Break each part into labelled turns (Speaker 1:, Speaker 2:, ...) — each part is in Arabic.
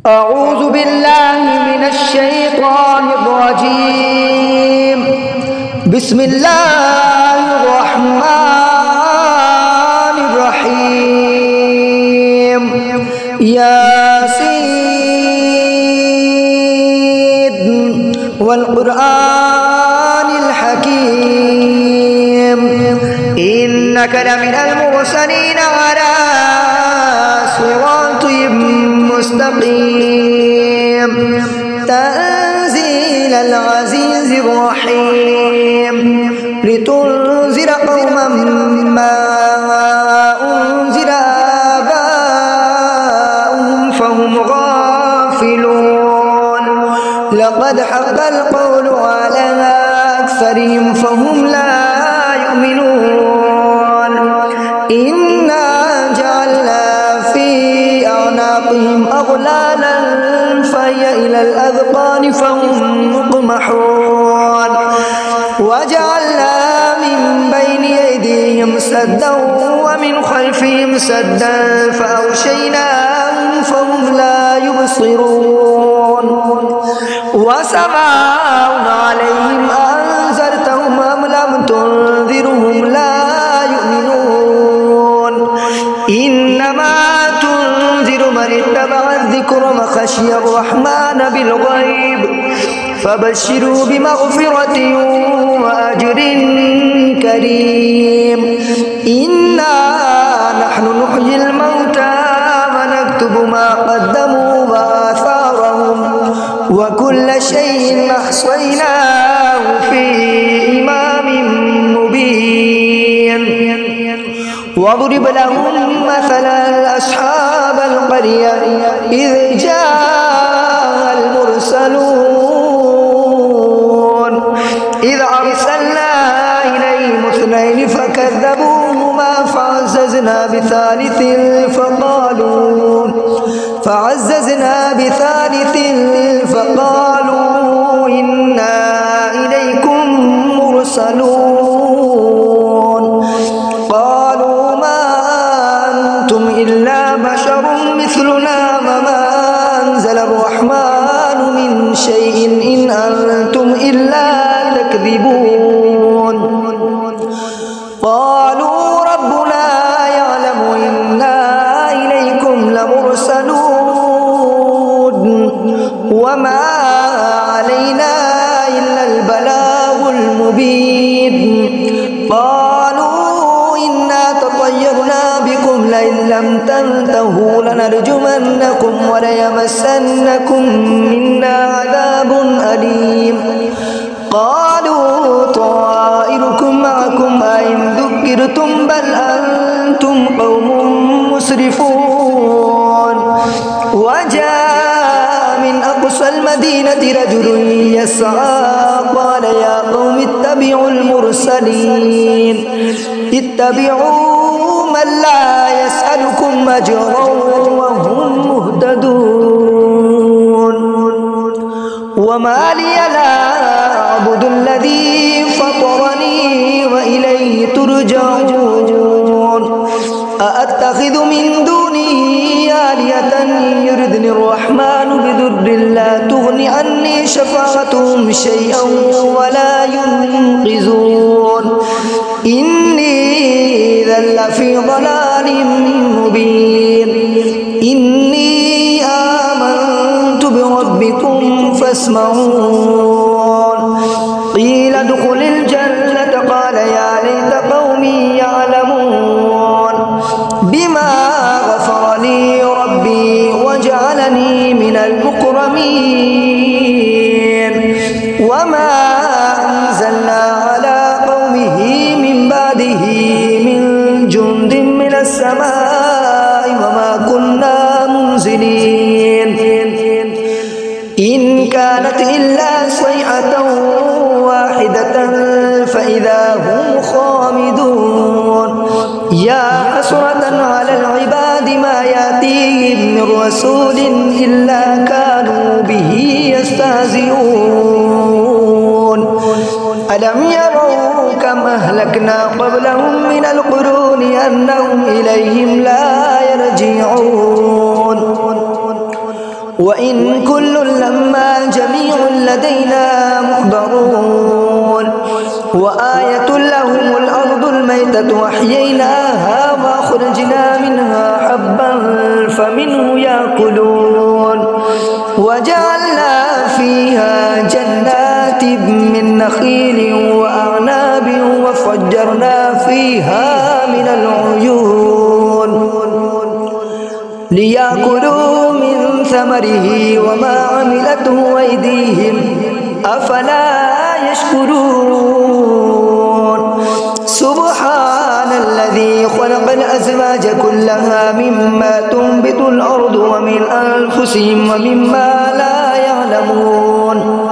Speaker 1: أعوذ بالله من الشيطان الرجيم. بسم الله الرحمن الرحيم. ياسين والقرآن الحكيم إنك لمن المرسلين على صراط مستقيم تنزيل العزيز الرحيم لتنذر قوما ما أنذر آباؤهم فهم غافلون لقد حق القول على أكثرهم فهم لا يؤمنون إنا جعلنا في أعناقهم أغلالا فهي إلى الأذقان فهم مقمحون وجعلنا من بين أيديهم سدا ومن خلفهم سدا فأغشيناهم فهم لا يبصرون وسواء عليهم أنذرتهم أم لم تنذرهم لا يؤمنون إنما تنذر من اتبع الذكر وخشي الرحمن بالغيب فبشروا بمغفرة وأجر كريم إنا نحن نحيي الموتى ونكتب ما قدموا وآثارهم وكل شيء أحصيناه في إمام مبين واضرب لهم مثلا أصحاب القرية إذ جاء المرسلون إذ أرسلنا إليهم اثنين فكذبوهما فعززنا بثالث فقالوا إنا إليكم مرسلون قالوا ما أنتم إلا بشر مثلنا وما أنزل الرحمن من شيء إن أنتم إلا تكذبون قالوا ربنا يعلم إنا إليكم لمرسلون وما علينا إلا البلاغ المبين قالوا إنا تطيرنا بكم لئن لم تنتهوا لنرجمنكم وليمسنكم منا عذاب أليم قالوا طائركم معكم أئن ذكرتم بل أنتم قوم مسرفون وجاء من أقصى المدينة رجل يسعى قال يا قوم اتبعوا المرسلين اتبعوا من لا يسألكم أجرا وهم مهتدون وما لي لا أعبد الذي فطرني وإليه ترجعون أأتخذ من دونه آلهة يردني الرحمن بضر لا تغن عني شفاعتهم شيئا ولا ينقذون إني إذا لفي ضلال مبين إني آمنت بربكم فاسمعون قيل ادخل الجنة قال يا ليت قومي يعلمون بما غفر لي ربي وجعلني من المكرمين وما أنزلنا على قومه من بعده من جند من السماء وما كنا منزلين إن كانت إلا صيحة واحدة فإذا هم خامدون يا حسرة على العباد ما يأتيهم من رسول إلا كانوا به يستهزئون ألم يروا كم أهلكنا قبلهم من القرون أنهم إليهم لا يرجعون وإن كل لما جميع لدينا محضرون وآية لهم الأرض الميتة وأحييناها وأخرجنا منها حبا فمنه يأكلون وجعلنا فيها جنات من نخيل وأعناب وفجرنا فيها من العيون ليأكلوا من ثمره وما عملته أيديهم أفلا يشكرون سبحان الذي خلق الأزواج كلها مما تنبت الأرض ومن أنفسهم ومما لا يعلمون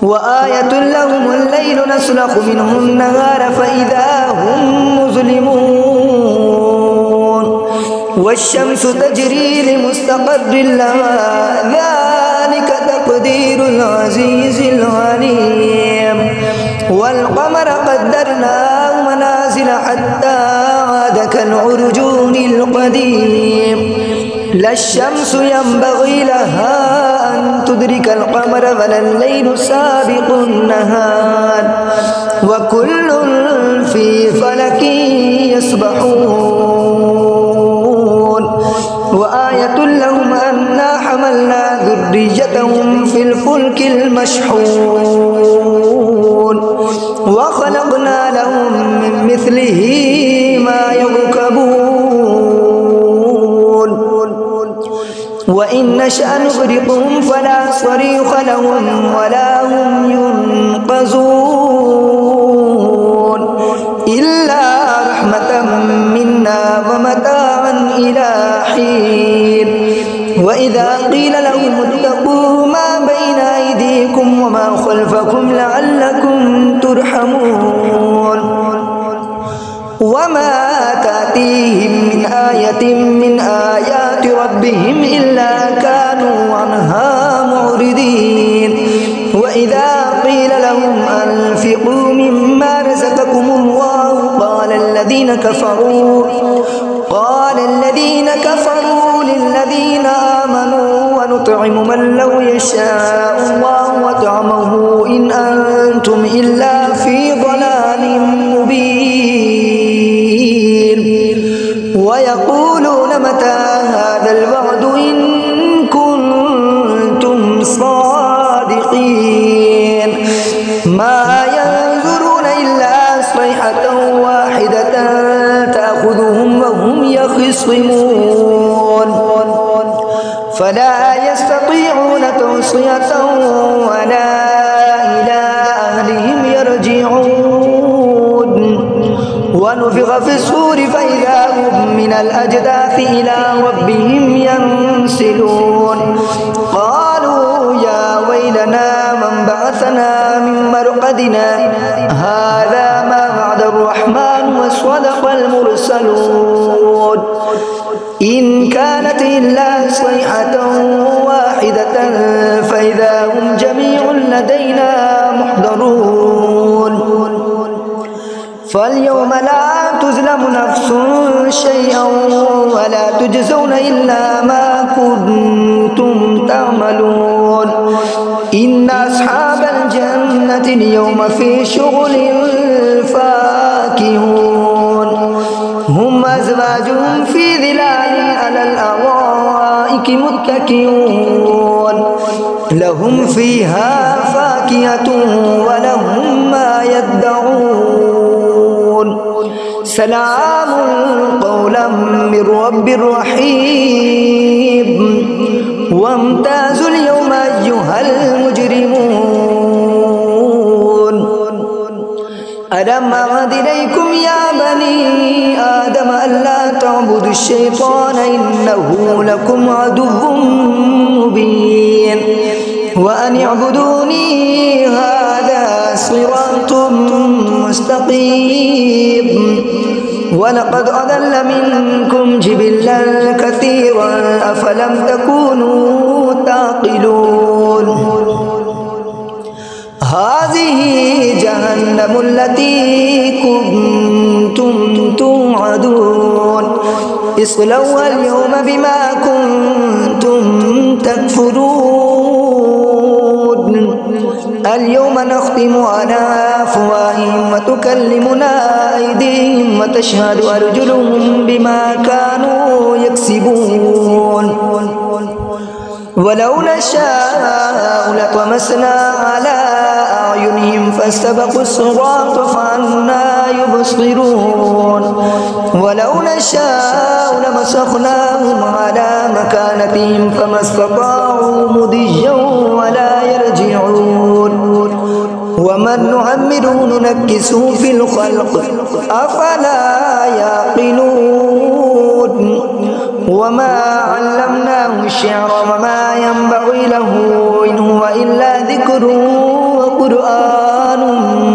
Speaker 1: وآية لهم الليل نسلخ منه النهار فإذا هم مظلمون والشمس تجري لمستقر لها ذلك تقدير العزيز العليم والقمر قدرناه منازل حتى عاد كالعرجون القديم لا الشمس ينبغي لها أن تدرك القمر ولا الليل سابق النهار وكل في فلك يسبحون وآية لهم أنا حملنا ذريتهم في الفلك المشحون وخلقنا لهم من مثله ما يركبون وإن نشأ نغرقهم فلا صريخ لهم ولا هم ينقذون إلا رحمة منا ومتاعا إلى حين وإذا قيل لهم اتقوا ما بين أيديكم وما خلفكم لعلكم ترحمون وما تأتيهم من آية من آيات ربهم إلا كانوا عنها معرضين وإذا قيل لهم أنفقوا مما رزقكم الله قال الذين كفروا للذين آمنوا ونطعم من لو يشاء الله وطعمه إن أنتم إلا في ضلال مبين ويقولون متى هذا الوعد إن كنتم صادقين ما ينظرون إلا صيحة واحدة تأخذهم وهم يخصمون فلا يستطيعون توصية ولا إلى أهلهم يرجعون ونفخ في الصور فإذا هم من الأجداث إلى ربهم ينسلون قالوا يا ويلنا من بعثنا من مرقدنا هذا ما وعد الرحمن وصدق المرسلون إن كانت إلا صيحة واحدة فإذا هم جميع لدينا محضرون فاليوم لا تظلم نفس شيئا ولا تجزون إلا ما كنتم تعملون إن أصحاب الجنة اليوم في شغل فاكهون هم أزواجهم في ظلال على الأرائك متكئون لهم فيها فاكهة ولهم ما يدعون سلام قولا من رب رحيم وامتازوا اليوم أيها المجرمون ألم أعهد إليكم يا بني آدم ألا تعبدوا الشيطان إنه لكم عدو مبين وأن اعبدوني هذا صراط مستقيم ولقد أضل منكم جبلا كثيرا أفلم تكونوا تعقلون هذه جهنم التي كنتم توعدون اصلوها اليوم بما كنتم تكفرون اليوم نختم على أفواههم وتكلمنا أيديهم وتشهد أرجلهم بما كانوا يكسبون ولو نشاء لطمسنا على أعينهم فاستبقوا الصراط فأنى يبصرون ولو نشاء لمسخناهم على مكانتهم فما استطاعوا مضيا ولا يرجعون ومن نعمره ننكسه في الخلق أفلا يعقلون وما علمناه الشعر وما ينبغي له إن هو إلا ذكر وقرآن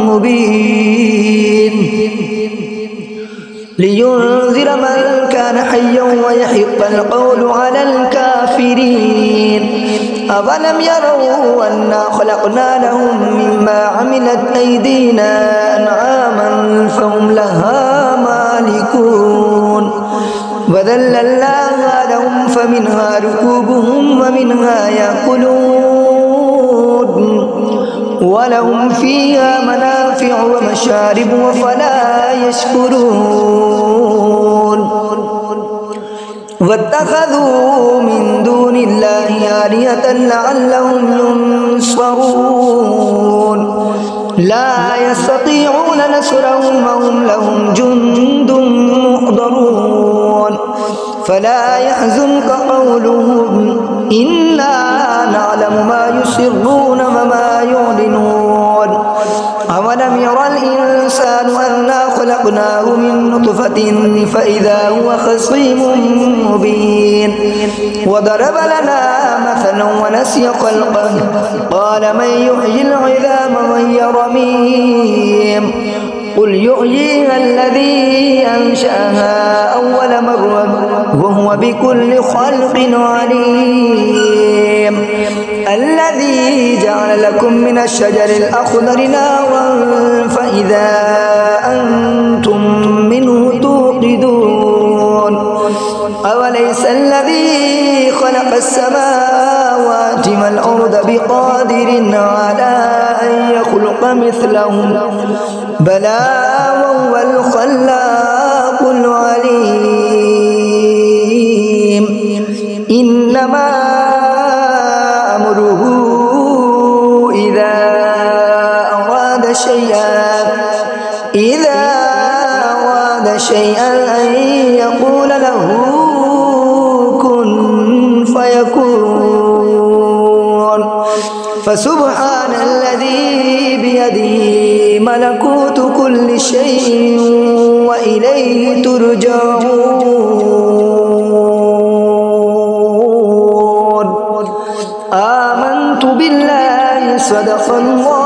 Speaker 1: مبين لينذر من كان حيا ويحق القول على الكافرين أولم يروا أنا خلقنا لهم مما عملت أيدينا أنعاما فهم لها مالكون وذللناها لهم فمنها ركوبهم ومنها يأكلون ولهم فيها منافع ومشارب وفلا يشكرون واتخذوا من دون الله آلهة لعلهم ينصرون لا يستطيعون نصرهم وهم لهم جند محضرون فلا يحزنك قولهم إنا نعلم ما يسرون وما يعلنون أولم يرى الإنسان أنا خلقناه من نطفة فإذا هو خصيم مبين وضرب لنا مثلا ونسي خلقه قال من يحيي العظام وهي رميم قل يحييها الذي أنشأها أول مرة وهو بكل خلق عليم الذي جعل لكم من الشجر الأخضر نارا فإذا أنتم منه توقدون أوليس الذي خلق السماوات والأرض بقادر على أن يخلق مثلهم بلى وهو الخلاق العليم إنما أمره إذا أراد شيئا أن يقول له كن فيكون فسبحان الذي بيده ملكوت كل شيء وإليه ترجعون آمنت بالله صدق الله